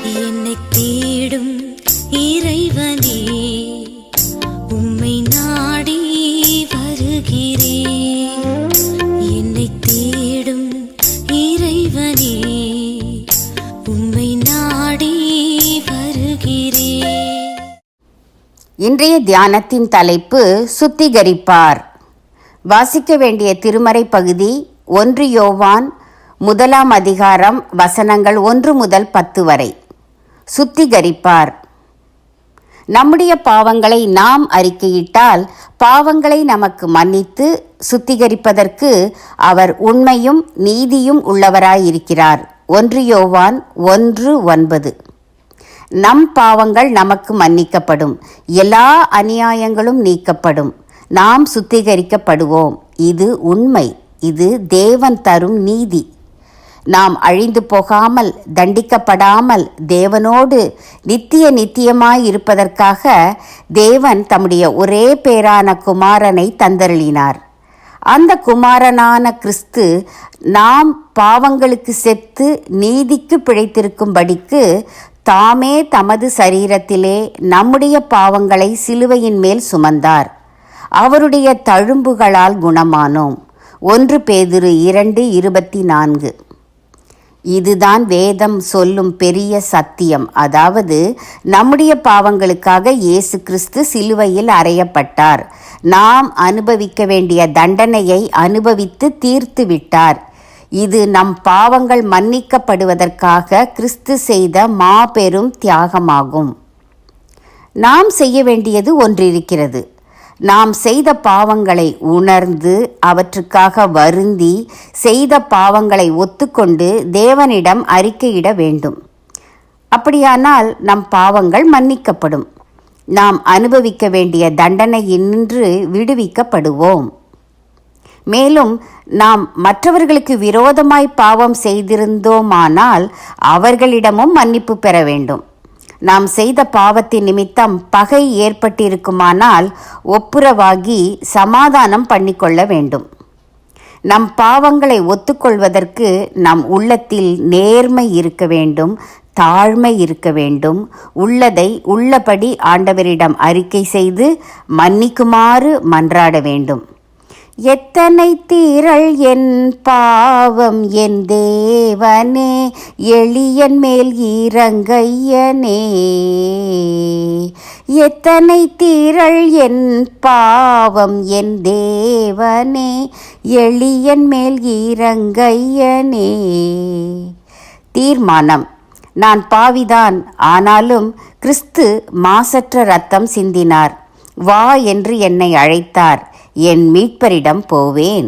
என்னை தேடும் இறைவனே, உம்மை நாடி வருகிறேன். என்னை தேடும் இறைவனே, உம்மை நாடி வருகிறேன். இன்றைய தியானத்தின் தலைப்பு சுத்திகரிப்பார். வாசிக்க வேண்டிய திருமறை பகுதி 1 யோவான் 1 அதிகாரம் வசனங்கள் 1 முதல் 10 வரை. சுத்திகரிப்பார். நம்முடைய பாவங்களை நாம் அறிக்கையிட்டால் பாவங்களை நமக்கு மன்னித்து சுத்திகரிப்பதற்கு அவர் உண்மையும் நீதியும் உள்ளவராயிருக்கிறார். 1 யோவான் 1:9. நம் பாவங்கள் நமக்கு மன்னிக்கப்படும், எல்லா அநியாயங்களும் நீக்கப்படும், நாம் சுத்திகரிக்கப்படுவோம். இது உண்மை, இது தேவன் தரும் நீதி. நாம் அழிந்து போகாமல், தண்டிக்கப்படாமல் தேவனோடு நித்தியமாயிருப்பதற்காக தேவன் தம்முடைய ஒரே பேரான குமாரனை தந்தருளினார். அந்த குமாரனான கிறிஸ்து நாம் பாவங்களுக்கு செத்து நீதிக்கு பிழைத்திருக்கும்படிக்கு தாமே தமது சரீரத்திலே நம்முடைய பாவங்களை சிலுவையின் மேல் சுமந்தார். அவருடைய தழும்புகளால் குணமானோம். 1 பேதுரு 2:24. இதுதான் வேதம் சொல்லும் பெரிய சத்தியம். அதாவது நம்முடைய பாவங்களுக்காக இயேசு கிறிஸ்து சிலுவையில் அறையப்பட்டார். நாம் அனுபவிக்க வேண்டிய தண்டனையை அனுபவித்து தீர்த்து விட்டார். இது நம் பாவங்கள் மன்னிக்கப்படுவதற்காக கிறிஸ்து செய்த மாபெரும் தியாகமாகும். நாம் செய்ய வேண்டியது ஒன்றிருக்கிறது. நாம் செய்த பாவங்களை உணர்ந்து அவற்றுக்காக வருந்தி செய்த பாவங்களை ஒத்துக்கொண்டு தேவனிடம் அறிக்கையிட வேண்டும். அப்படியானால் நம் பாவங்கள் மன்னிக்கப்படும். நாம் அனுபவிக்க வேண்டிய தண்டனையினின்று விடுவிக்கப்படுவோம். மேலும் நாம் மற்றவர்களுக்கு விரோதமாய் பாவம் செய்திருந்தோமானால் அவர்களிடமும் மன்னிப்பு பெற வேண்டும். நாம் செய்த பாவத்தின் நிமித்தம் பகை ஏற்பட்டிருக்குமானால் ஒப்புரவாகி சமாதானம் பண்ணிக்கொள்ள வேண்டும். நம் பாவங்களை ஒத்துக்கொள்வதற்கு நம் உள்ளத்தில் நேர்மை இருக்க வேண்டும், தாழ்மை இருக்க வேண்டும். உள்ளதை உள்ளபடி ஆண்டவரிடம் அறிக்கை செய்து மன்னிக்குமாறு மன்றாட வேண்டும். எத்தனை தீரள் என் பாவம் என் தேவனே, எளியன் மேல் இறங்கையனே. எத்தனை தீரள் என் பாவம் என் தேவனே, எளியன் மேல் இறங்கையனே. தீர்மானம்: நான் பாவிதான், ஆனாலும் கிறிஸ்து மாசற்ற இரத்தம் சிந்தினார். வா என்று என்னை அழைத்தார். என் மீட்பரிடம் போவேன்.